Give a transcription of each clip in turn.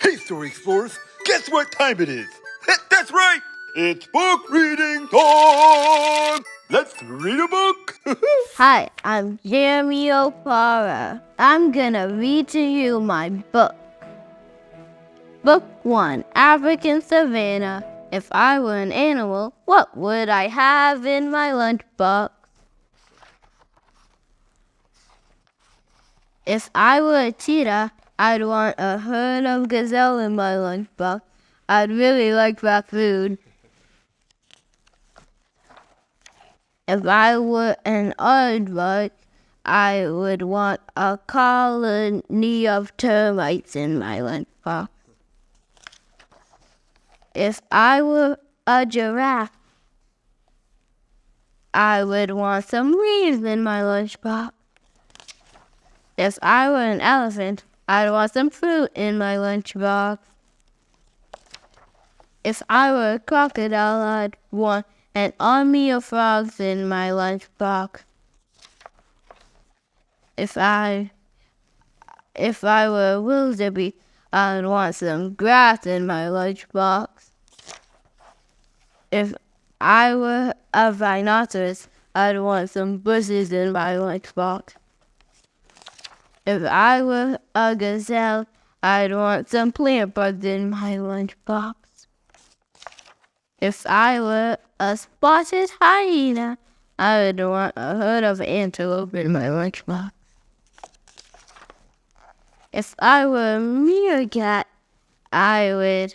Hey, Story Explorers, guess what time it is? That's right, it's book reading time! Let's read a book! Hi, I'm Jeremy Oparah. I'm gonna read to you my book. Book 1, African Savannah. If I were an animal, what would I have in my lunchbox? If I were a cheetah, I'd want a herd of gazelle in my lunchbox. I'd really like that food. If I were an aardvark, I would want a colony of termites in my lunchbox. If I were a giraffe, I would want some leaves in my lunchbox. If I were an elephant, I'd want some fruit in my lunchbox. If I were a crocodile, I'd want an army of frogs in my lunchbox. If I were a wildebeest, I'd want some grass in my lunchbox. If I were a rhinoceros, I'd want some bushes in my lunchbox. If I were a gazelle, I'd want some plant buds in my lunchbox. If I were a spotted hyena, I would want a herd of antelope in my lunchbox. If I were a meerkat, I would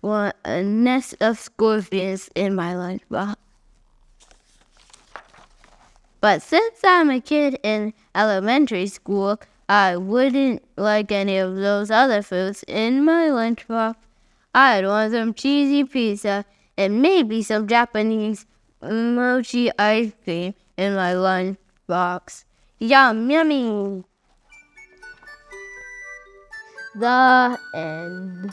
want a nest of scorpions in my lunchbox. But since I'm a kid in elementary school, I wouldn't like any of those other foods in my lunchbox. I'd want some cheesy pizza and maybe some Japanese mochi ice cream in my lunchbox. Yum, yummy! The end.